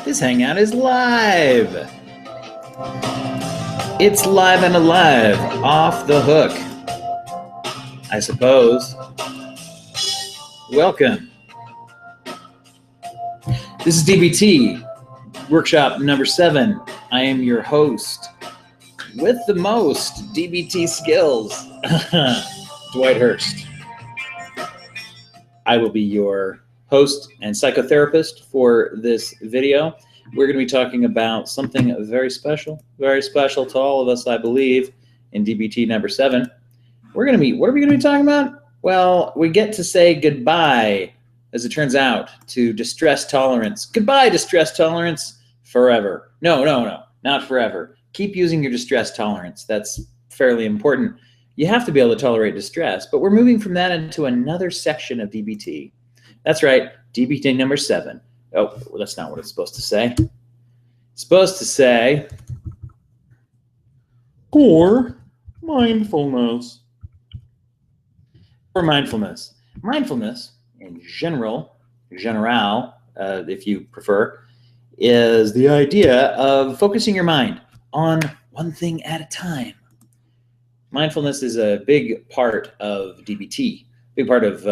This hangout is live. It's live and alive, off the hook, I suppose. Welcome. This is DBT, workshop number 7. I am your host with the most DBT skills, Dwight Hurst. I will be your host and psychotherapist for this video. We're going to be talking about something very special to all of us, I believe, in DBT number 7. What are we going to be talking about? Well, we get to say goodbye, as it turns out, to distress tolerance. Goodbye, distress tolerance, forever. No, not forever. Keep using your distress tolerance. That's fairly important. You have to be able to tolerate distress, but we're moving from that into another section of DBT. That's right, DBT number 7. Oh, well, that's not what it's supposed to say. It's supposed to say core mindfulness. Core mindfulness. Mindfulness, in general, if you prefer, is the idea of focusing your mind on one thing at a time. Mindfulness is a big part of DBT, big part of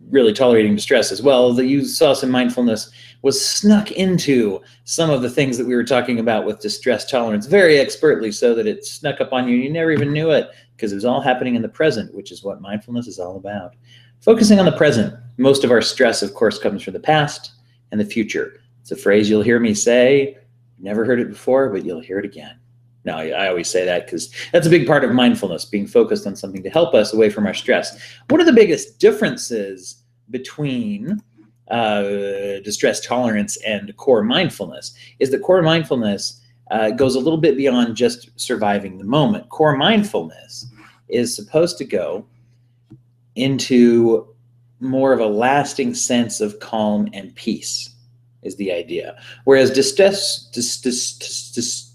really tolerating distress as well. The use of some mindfulness was snuck into some of the things that we were talking about with distress tolerance very expertly, so that it snuck up on you and you never even knew it, because it was all happening in the present, which is what mindfulness is all about. Focusing on the present. Most of our stress, of course, comes from the past and the future. It's a phrase you'll hear me say. Never heard it before, but you'll hear it again. No, I always say that because that's a big part of mindfulness, being focused on something to help us away from our stress. One of the biggest differences between distress tolerance and core mindfulness is that core mindfulness goes a little bit beyond just surviving the moment. Core mindfulness is supposed to go into more of a lasting sense of calm and peace, is the idea. Whereas distress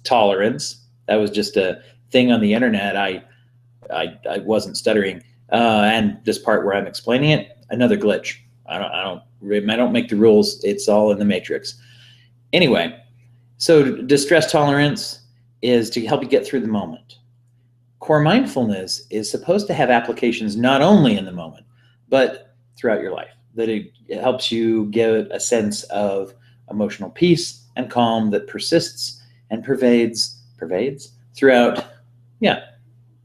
tolerance, that was just a thing on the internet. I wasn't stuttering, and this part where I'm explaining it, another glitch. I don't make the rules. It's all in the matrix. Anyway, so distress tolerance is to help you get through the moment. Core mindfulness is supposed to have applications not only in the moment, but throughout your life. That it helps you get a sense of emotional peace and calm that persists and pervades throughout,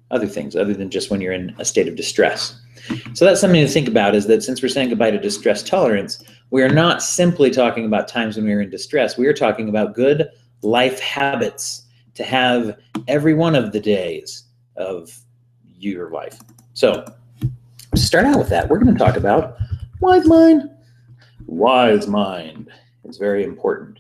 other things other than just when you're in a state of distress. So that's something to think about, is that since we're saying goodbye to distress tolerance, we are not simply talking about times when we're in distress. We are talking about good life habits to have every one of the days of your life. So to start out with that, we're going to talk about wise mind. Wise mind is very important.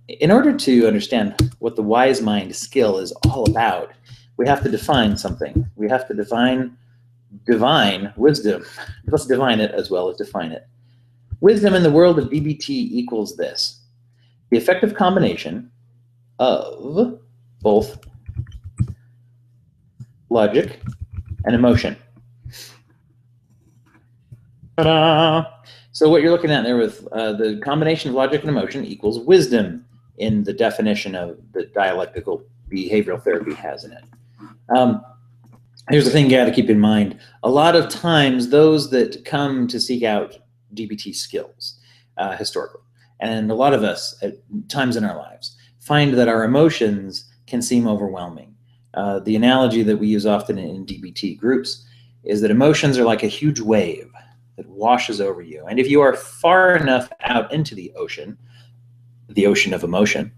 In order to understand what the wise mind skill is all about, we have to define something. We have to divine wisdom. Let's define it as well as define it. Wisdom in the world of DBT equals this: the effective combination of both logic and emotion. Ta-da! So what you're looking at there with the combination of logic and emotion equals wisdom in the definition of the dialectical behavioral therapy has in it. Here's the thing you got to keep in mind. A lot of times those that come to seek out DBT skills historically, and a lot of us at times in our lives, find that our emotions can seem overwhelming. The analogy that we use often in DBT groups is that emotions are like a huge wave that washes over you. And if you are far enough out into the ocean of emotion,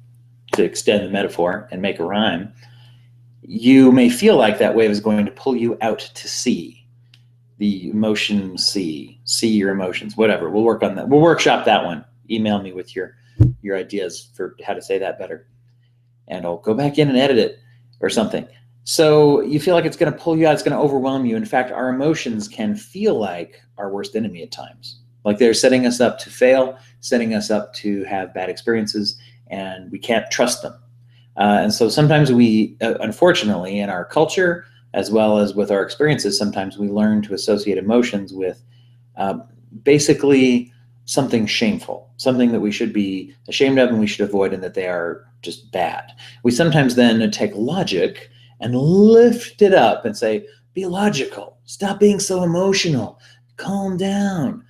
to extend the metaphor and make a rhyme, you may feel like that wave is going to pull you out to sea. The emotion sea, see your emotions, whatever. We'll work on that. We'll workshop that one. Email me with your ideas for how to say that better. And I'll go back in and edit it or something. So you feel like it's going to pull you out, it's going to overwhelm you. In fact, our emotions can feel like our worst enemy at times. Like they're setting us up to fail, setting us up to have bad experiences, and we can't trust them. And so sometimes we, unfortunately, in our culture, as well as with our experiences, sometimes we learn to associate emotions with basically something shameful, something that we should be ashamed of and we should avoid, and that they are just bad. We sometimes then take logic and lift it up and say, be logical, stop being so emotional, calm down.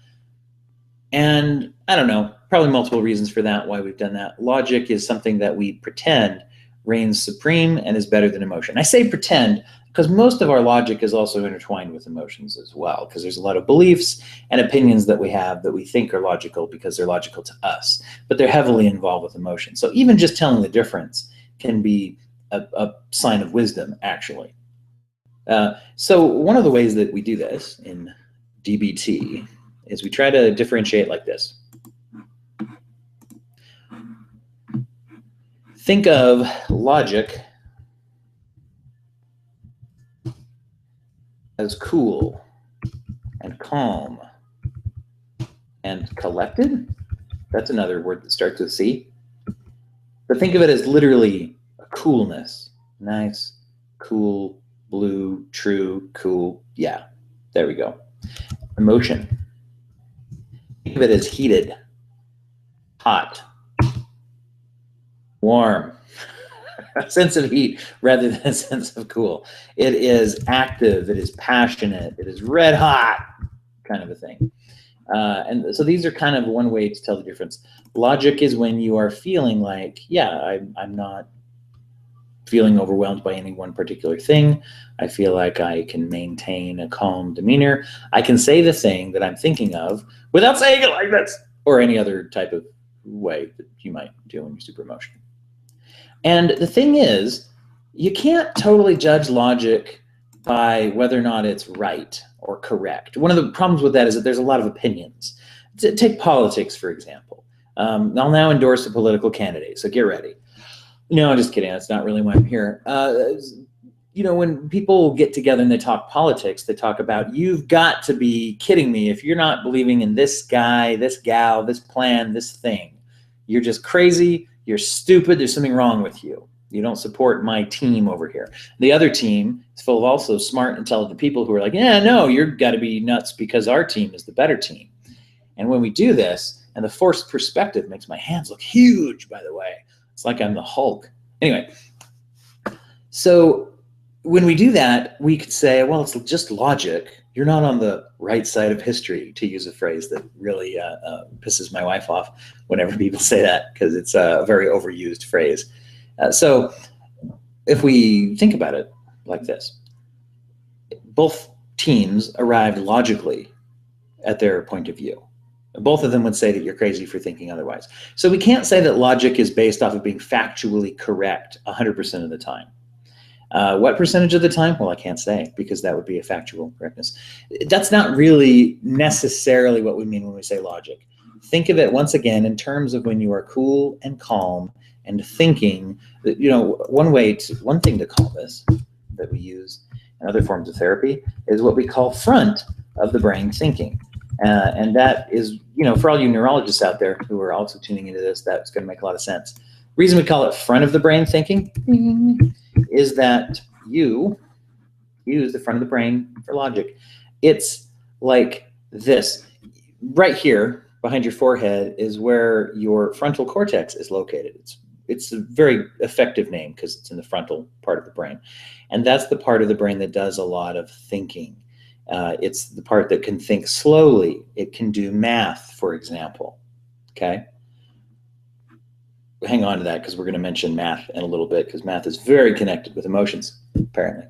And I don't know, probably multiple reasons for that, why we've done that. Logic is something that we pretend reigns supreme and is better than emotion. I say pretend because most of our logic is also intertwined with emotions as well, because there's a lot of beliefs and opinions that we have that we think are logical because they're logical to us, but they're heavily involved with emotion. So even just telling the difference can be a sign of wisdom, actually. So one of the ways that we do this in DBT is we try to differentiate like this. Think of logic as cool and calm and collected. That's another word that starts with C. But think of it as literally a coolness. Nice, cool, blue, true, cool. Yeah, there we go. Emotion. Think of it as heated, hot, warm, a sense of heat rather than a sense of cool. It is active, it is passionate, it is red hot, kind of a thing. And so these are kind of one way to tell the difference. Logic is when you are feeling like, yeah, I'm not feeling overwhelmed by any one particular thing. I feel like I can maintain a calm demeanor. I can say the thing that I'm thinking of without saying it like this, or any other type of way that you might do when you're super emotional. And the thing is, you can't totally judge logic by whether or not it's right or correct. One of the problems with that is that there's a lot of opinions. Take politics, for example. I'll now endorse a political candidate, so get ready. No, I'm just kidding. That's not really why I'm here. You know, when people get together and they talk politics, they talk about, you've got to be kidding me if you're not believing in this guy, this gal, this plan, this thing. You're just crazy. You're stupid. There's something wrong with you. You don't support my team over here. The other team is full of also smart, intelligent people who are like, yeah, no, you've got to be nuts because our team is the better team. And when we do this, and the forced perspective makes my hands look huge, by the way. It's like I'm the Hulk. Anyway, so when we do that, we could say, well, it's just logic. You're not on the right side of history, to use a phrase that really pisses my wife off whenever people say that, because it's a very overused phrase. So if we think about it like this, both teams arrived logically at their point of view. Both of them would say that you're crazy for thinking otherwise. So we can't say that logic is based off of being factually correct 100% of the time. What percentage of the time? Well, I can't say, because that would be a factual correctness. That's not really necessarily what we mean when we say logic. Think of it once again in terms of when you are cool and calm and thinking. That, you know, one thing to call this that we use in other forms of therapy is what we call front of the brain thinking. And that is, you know, for all you neurologists out there who are also tuning into this, that's going to make a lot of sense. Reason we call it front of the brain thinking is that you use the front of the brain for logic. It's like this. Right here behind your forehead is where your frontal cortex is located. It's a very effective name because it's in the frontal part of the brain. And that's the part of the brain that does a lot of thinking. It's the part that can think slowly. It can do math, for example. Okay? Hang on to that because we're going to mention math in a little bit, because math is very connected with emotions, apparently.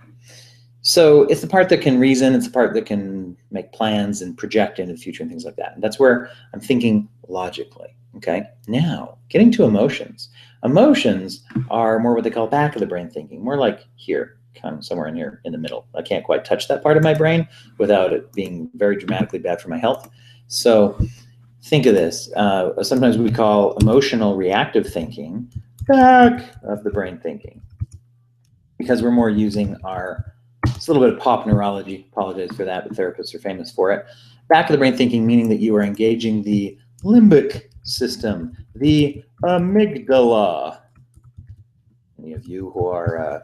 So it's the part that can reason. It's the part that can make plans and project into the future and things like that. And that's where I'm thinking logically. Okay? Now, getting to emotions. Emotions are more what they call back of the brain thinking, more like here. Kind of somewhere in here in the middle. I can't quite touch that part of my brain without it being very dramatically bad for my health. So think of this. Sometimes we call emotional reactive thinking back of the brain thinking, because we're more using it's a little bit of pop neurology. Apologize for that, but therapists are famous for it. Back of the brain thinking, meaning that you are engaging the limbic system, the amygdala. Any of you who are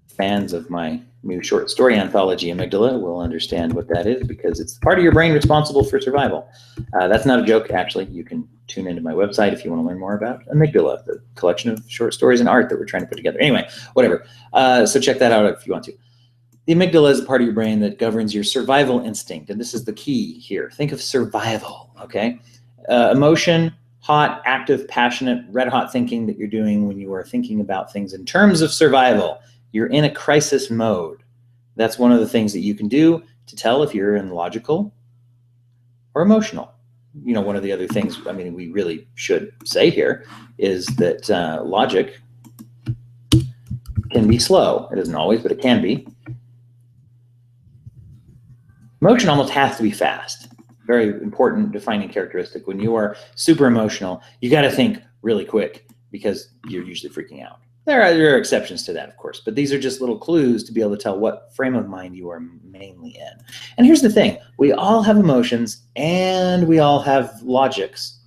fans of my new short story anthology, Amygdala, will understand what that is because it's the part of your brain responsible for survival. That's not a joke, actually. You can tune into my website if you want to learn more about Amygdala, the collection of short stories and art that we're trying to put together. Anyway, whatever. So check that out if you want to. The amygdala is a part of your brain that governs your survival instinct, and this is the key here. Think of survival, okay? Emotion, hot, active, passionate, red-hot thinking that you're doing when you are thinking about things in terms of survival. You're in a crisis mode. That's one of the things that you can do to tell if you're in logical or emotional. You know, one of the other things, I mean, we really should say here is that logic can be slow. It isn't always, but it can be. Emotion almost has to be fast. Very important defining characteristic. When you are super emotional, you got to think really quick because you're usually freaking out. There are exceptions to that, of course, but these are just little clues to be able to tell what frame of mind you are mainly in. And here's the thing. We all have emotions and we all have logics,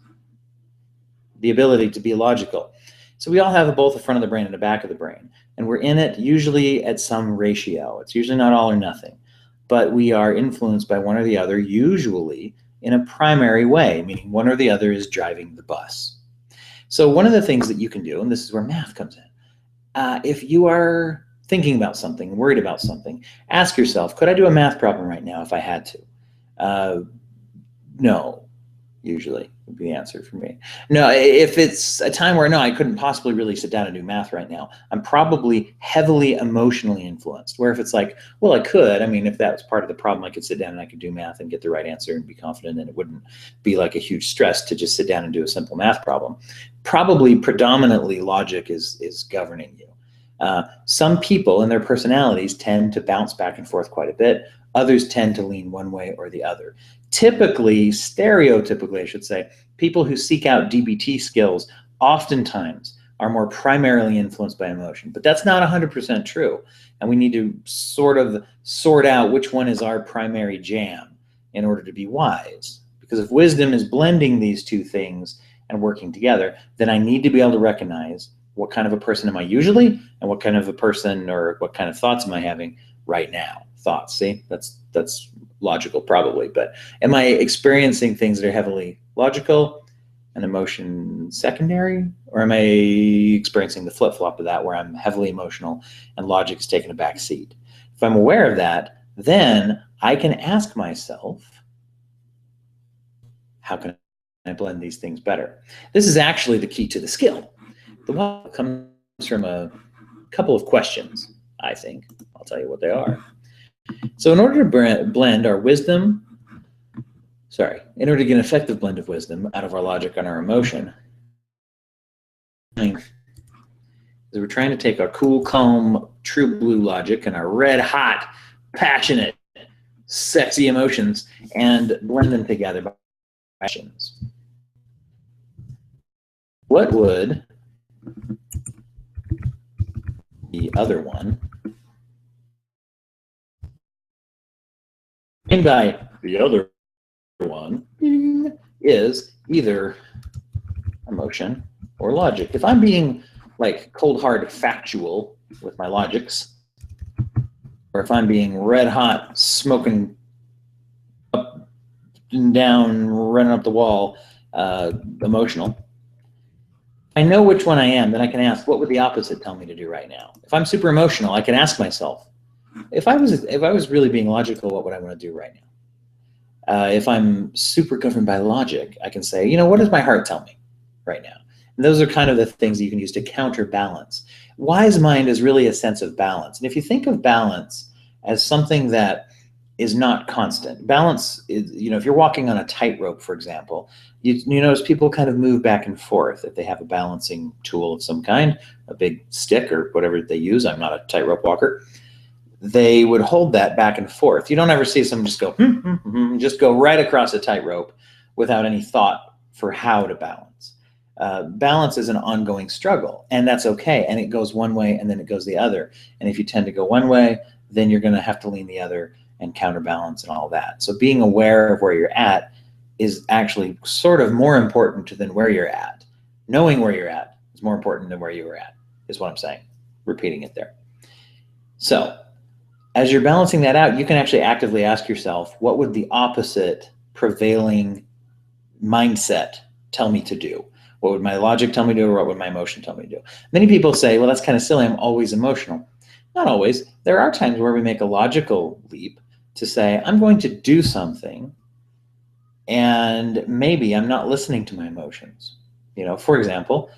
the ability to be logical. So we all have both the front of the brain and the back of the brain, and we're in it usually at some ratio. It's usually not all or nothing. But we are influenced by one or the other, usually in a primary way, meaning one or the other is driving the bus. So one of the things that you can do, and this is where math comes in, if you are thinking about something, worried about something, ask yourself, could I do a math problem right now if I had to? No, usually would be the answer for me. No, if it's a time where, no, I couldn't possibly really sit down and do math right now, I'm probably heavily emotionally influenced. Where if it's like, well, I could, I mean, if that was part of the problem, I could sit down and I could do math and get the right answer and be confident, and it wouldn't be like a huge stress to just sit down and do a simple math problem. Probably predominantly logic is governing you. Some people and their personalities tend to bounce back and forth quite a bit. Others tend to lean one way or the other. Typically, stereotypically, I should say, people who seek out DBT skills oftentimes are more primarily influenced by emotion. But that's not 100% true. And we need to sort of sort out which one is our primary jam in order to be wise. Because if wisdom is blending these two things and working together, then I need to be able to recognize what kind of a person am I usually, and what kind of a person or what kind of thoughts am I having right now. Thoughts, see, that's logical probably, but am I experiencing things that are heavily logical and emotion secondary, or am I experiencing the flip-flop of that where I'm heavily emotional and logic is taking a back seat? If I'm aware of that, then I can ask myself, how can I blend these things better? This is actually the key to the skill. The one comes from a couple of questions, I think. I'll tell you what they are. So in order to blend our wisdom, in order to get an effective blend of wisdom out of our logic and our emotion, we're trying to take our cool, calm, true blue logic and our red hot, passionate, sexy emotions and blend them together by actions. What would the other one, and by the other one, is either emotion or logic. If I'm being like cold hard factual with my logics, or if I'm being red hot, smoking up and down, running up the wall, emotional, I know which one I am, then I can ask, what would the opposite tell me to do right now? If I'm super emotional, I can ask myself, if I was really being logical, what would I want to do right now? If I'm super governed by logic, I can say, you know, what does my heart tell me right now? And those are kind of the things that you can use to counterbalance. Wise mind is really a sense of balance. And if you think of balance as something that is not constant, balance is, you know, if you're walking on a tightrope, for example, you notice people kind of move back and forth if they have a balancing tool of some kind, a big stick or whatever they use. I'm not a tightrope walker. They would hold that back and forth. You don't ever see someone just go, just go right across a tightrope without any thought for how to balance. Balance is an ongoing struggle, and that's okay. And it goes one way and then it goes the other. And if you tend to go one way, then you're going to have to lean the other and counterbalance and all that. So being aware of where you're at is actually sort of more important than where you're at. Knowing where you're at is more important than where you were at, is what I'm saying. Repeating it there. So as you're balancing that out, you can actually actively ask yourself, what would the opposite prevailing mindset tell me to do? What would my logic tell me to do, or what would my emotion tell me to do? Many people say, well, that's kind of silly. I'm always emotional. Not always. There are times where we make a logical leap to say, I'm going to do something, and maybe I'm not listening to my emotions. For example,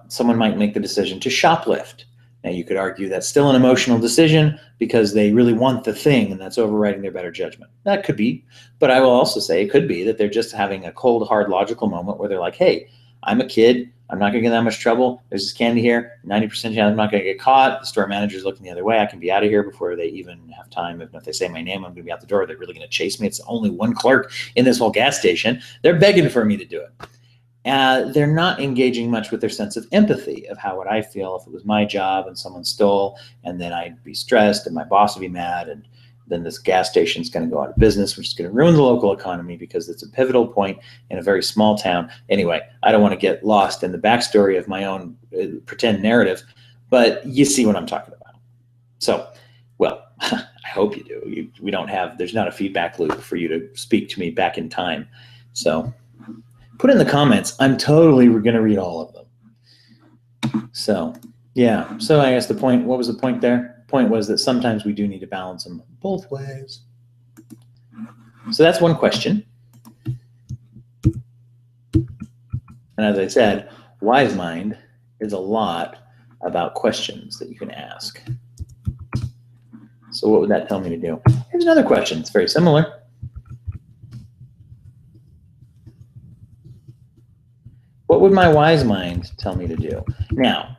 someone might make the decision to shoplift. Now, you could argue that's still an emotional decision because they really want the thing, and that's overriding their better judgment. That could be, but I will also say it could be that they're just having a cold, hard, logical moment where they're like, hey, I'm a kid. I'm not going to get that much trouble. There's this candy here. 90% chance I'm not going to get caught. The store manager's looking the other way. I can be out of here before they even have time. If they say my name, I'm going to be out the door. They're really going to chase me. It's only one clerk in this whole gas station. They're begging for me to do it. They're not engaging much with their sense of empathy of how would I feel if it was my job and someone stole, and then I'd be stressed and my boss would be mad, and then this gas station is going to go out of business, which is going to ruin the local economy because it's a pivotal point in a very small town. Anyway, I don't want to get lost in the backstory of my own pretend narrative, but you see what I'm talking about. So, well, I hope you do. There's not a feedback loop for you to speak to me back in time. So put in the comments. I'm totally going to read all of them. So, yeah. So I guess what was the point there? Point was that sometimes we do need to balance them both ways. So that's one question. And as I said, Wise Mind is a lot about questions that you can ask. So what would that tell me to do? Here's another question. It's very similar. What would my wise mind tell me to do? Now,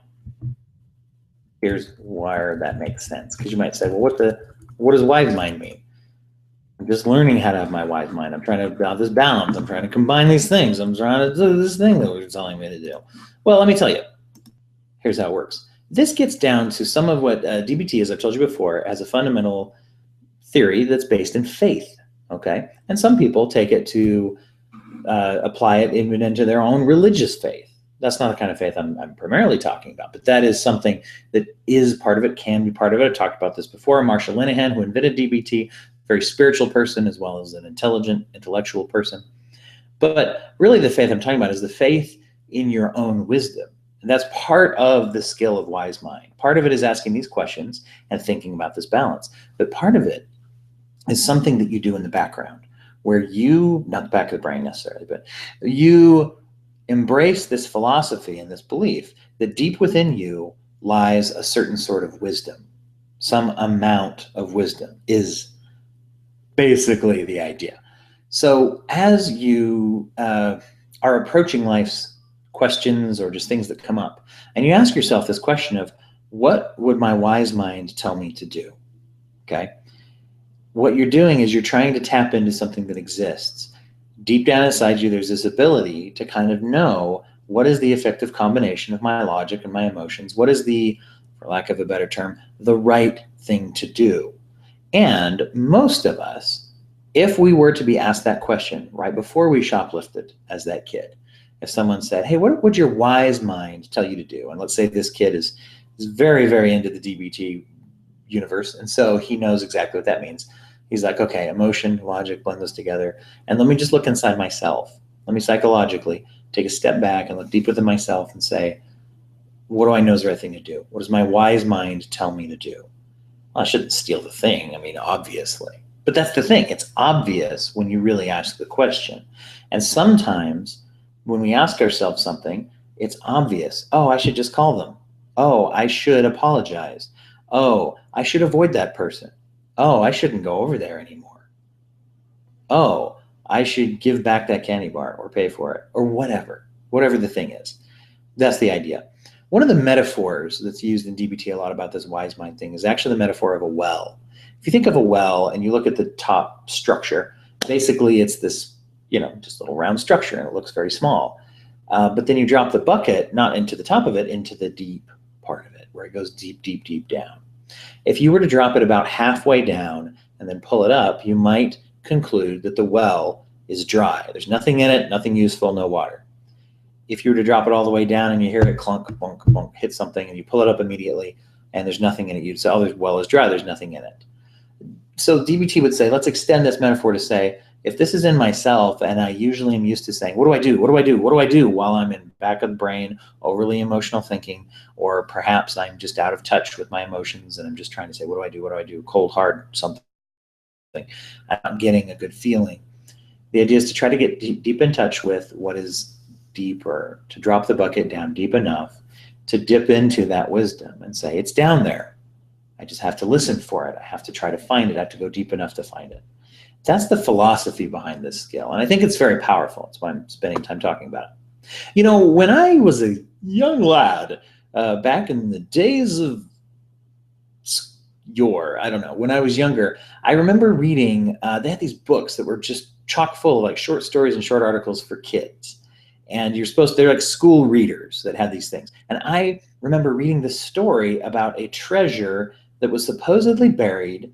here's where that makes sense. Because you might say, well, what does wise mind mean? I'm just learning how to have my wise mind. I'm trying to have this balance. I'm trying to combine these things. I'm trying to do this thing that you're telling me to do. Well, let me tell you. Here's how it works. This gets down to some of what DBT, as I've told you before, has a fundamental theory that's based in faith. Okay, and some people take it to apply it even into their own religious faith. That's not the kind of faith I'm primarily talking about, but that is something that is part of it, can be part of it. I talked about this before. Marshall Linehan, who invented DBT, very spiritual person as well as an intelligent, intellectual person. But really the faith I'm talking about is the faith in your own wisdom. And that's part of the skill of wise mind. Part of it is asking these questions and thinking about this balance. But part of it is something that you do in the background where you, not the back of the brain necessarily, but you embrace this philosophy and this belief that deep within you lies a certain sort of wisdom. Some amount of wisdom is basically the idea. So as you are approaching life's questions or just things that come up, and you ask yourself this question of, what would my wise mind tell me to do? Okay. What you're doing is you're trying to tap into something that exists. Deep down inside you, there's this ability to kind of know what is the effective combination of my logic and my emotions. What is the, for lack of a better term, the right thing to do? And most of us, if we were to be asked that question right before we shoplifted as that kid, if someone said, hey, what would your wise mind tell you to do? And let's say this kid is very, very into the DBT universe, and so he knows exactly what that means. He's like, okay, emotion, logic, blend those together. And let me just look inside myself. Let me psychologically take a step back and look deep within myself and say, what do I know is the right thing to do? What does my wise mind tell me to do? Well, I shouldn't steal the thing. I mean, obviously. But that's the thing. It's obvious when you really ask the question. And sometimes when we ask ourselves something, it's obvious. Oh, I should just call them. Oh, I should apologize. Oh, I should avoid that person. Oh, I shouldn't go over there anymore. Oh, I should give back that candy bar or pay for it or whatever the thing is. That's the idea. One of the metaphors that's used in DBT a lot about this wise mind thing is actually the metaphor of a well. If you think of a well and you look at the top structure, basically it's this, just little round structure and it looks very small. But then you drop the bucket, not into the top of it, into the deep part of it where it goes deep, deep, deep down. If you were to drop it about halfway down and then pull it up, you might conclude that the well is dry. There's nothing in it, nothing useful, no water. If you were to drop it all the way down and you hear it clunk, bonk, bonk, hit something, and you pull it up immediately and there's nothing in it, you'd say, oh, the well is dry, there's nothing in it. So DBT would say, let's extend this metaphor to say, if this is in myself, and I usually am used to saying, what do I do? What do I do? What do I do? While I'm in back of the brain, overly emotional thinking, or perhaps I'm just out of touch with my emotions and I'm just trying to say, what do I do? What do I do? Cold, hard, something. I'm not getting a good feeling. The idea is to try to get deep in touch with what is deeper, to drop the bucket down deep enough to dip into that wisdom and say, it's down there. I just have to listen for it. I have to try to find it. I have to go deep enough to find it. That's the philosophy behind this skill. And I think it's very powerful. That's why I'm spending time talking about it. You know, when I was a young lad, back in the days of yore, I don't know, when I was younger, I remember reading, they had these books that were just chock full of like short stories and short articles for kids. And they're like school readers that had these things. And I remember reading this story about a treasure that was supposedly buried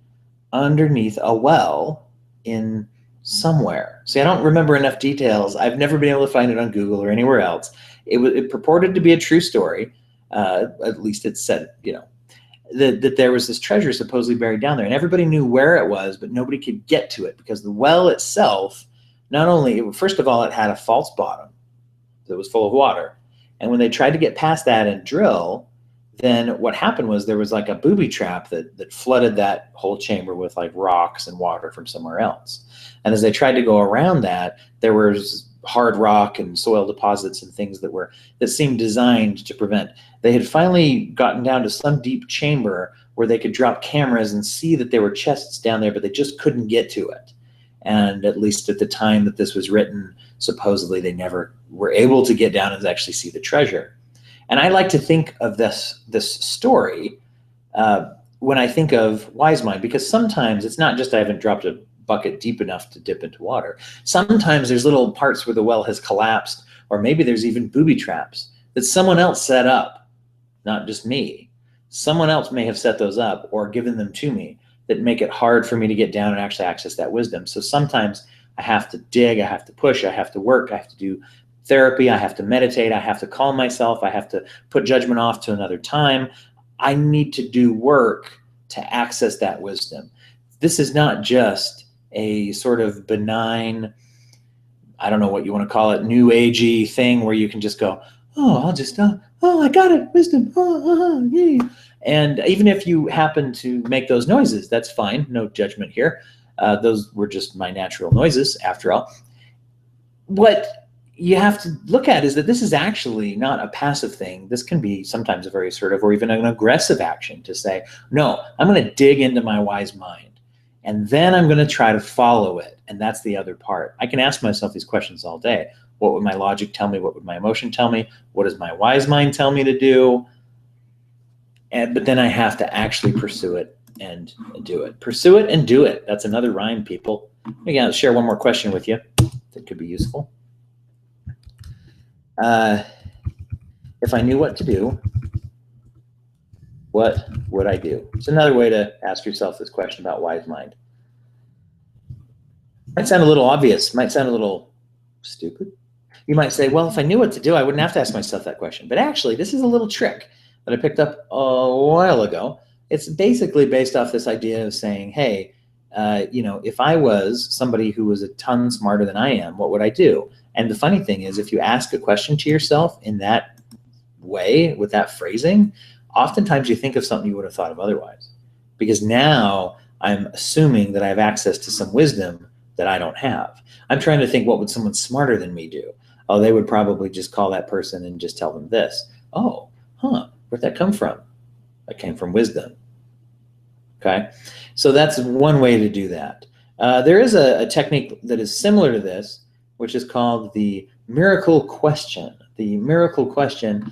underneath a well in somewhere. See, I don't remember enough details. I've never been able to find it on Google or anywhere else. It purported to be a true story. At least it said, you know, that there was this treasure supposedly buried down there, and everybody knew where it was, but nobody could get to it because the well itself, not only, first of all, it had a false bottom that was full of water. And when they tried to get past that and drill, then what happened was there was like a booby trap that flooded that whole chamber with like rocks and water from somewhere else. And as they tried to go around that, there was hard rock and soil deposits and things that seemed designed to prevent. They had finally gotten down to some deep chamber where they could drop cameras and see that there were chests down there, but they just couldn't get to it. And at least at the time that this was written, supposedly they never were able to get down and actually see the treasure. And I like to think of this story when I think of Wise Mind, because sometimes it's not just I haven't dropped a bucket deep enough to dip into water. Sometimes there's little parts where the well has collapsed, or maybe there's even booby traps that someone else set up, not just me. Someone else may have set those up or given them to me that make it hard for me to get down and actually access that wisdom. So sometimes I have to dig, I have to push, I have to work, I have to do therapy, I have to meditate, I have to calm myself, I have to put judgment off to another time. I need to do work to access that wisdom. This is not just a sort of benign, I don't know what you want to call it, new agey thing where you can just go, oh, I'll just, I got it, wisdom, yay. And even if you happen to make those noises, that's fine, no judgment here. Those were just my natural noises, after all. What you have to look at is that this is actually not a passive thing. This can be sometimes a very assertive or even an aggressive action to say, no, I'm going to dig into my wise mind, and then I'm going to try to follow it. And that's the other part. I can ask myself these questions all day. What would my logic tell me? What would my emotion tell me? What does my wise mind tell me to do? But then I have to actually pursue it and do it. Pursue it and do it. That's another rhyme, people. Again, I'll share one more question with you that could be useful. If I knew what to do, what would I do? It's another way to ask yourself this question about wise mind. Might sound a little obvious, might sound a little stupid. You might say, well, if I knew what to do, I wouldn't have to ask myself that question. But actually, this is a little trick that I picked up a while ago. It's basically based off this idea of saying, hey, if I was somebody who was a ton smarter than I am, what would I do? And the funny thing is, if you ask a question to yourself in that way, with that phrasing, oftentimes you think of something you would have thought of otherwise. Because now I'm assuming that I have access to some wisdom that I don't have. I'm trying to think, what would someone smarter than me do? Oh, they would probably just call that person and just tell them this. Oh, where'd that come from? That came from wisdom. Okay, so that's one way to do that. There is a technique that is similar to this, which is called the miracle question. The miracle question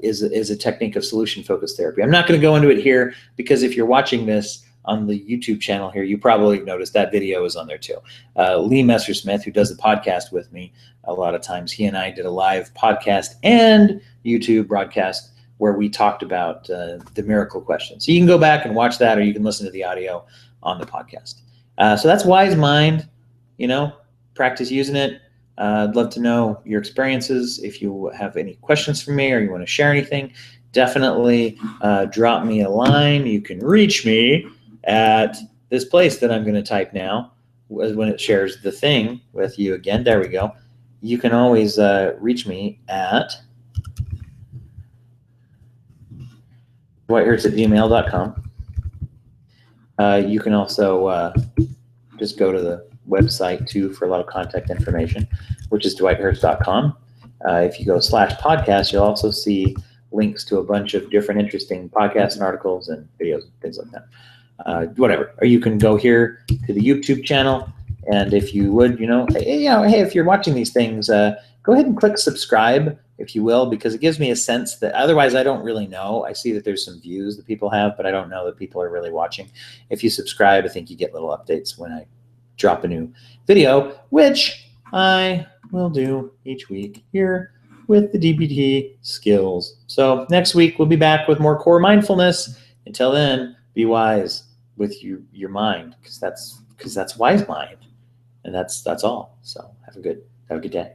is a technique of solution-focused therapy. I'm not going to go into it here because if you're watching this on the YouTube channel here, you probably noticed that video is on there too. Lee Messersmith, who does the podcast with me a lot of times, he and I did a live podcast and YouTube broadcast where we talked about the miracle question. So you can go back and watch that, or you can listen to the audio on the podcast. So that's Wise Mind. Practice using it. I'd love to know your experiences. If you have any questions for me or you want to share anything, definitely drop me a line. You can reach me at this place that I'm going to type now, when it shares the thing with you again, there we go. You can always reach me at dwighthertz@gmail.com. You can also just go to the website too for a lot of contact information, which is dwighthertz.com. If you go /podcast, you'll also see links to a bunch of different interesting podcasts and articles and videos and things like that. Whatever. Or you can go here to the YouTube channel, and if you would, hey, if you're watching these things, go ahead and click subscribe, if you will, because it gives me a sense that otherwise I don't really know. I see that there's some views that people have, but I don't know that people are really watching. If you subscribe, I think you get little updates when I drop a new video, which I will do each week here with the DBT skills. So next week we'll be back with more core mindfulness. Until then, be wise with your mind, because that's wise mind, and that's all. So have a good day.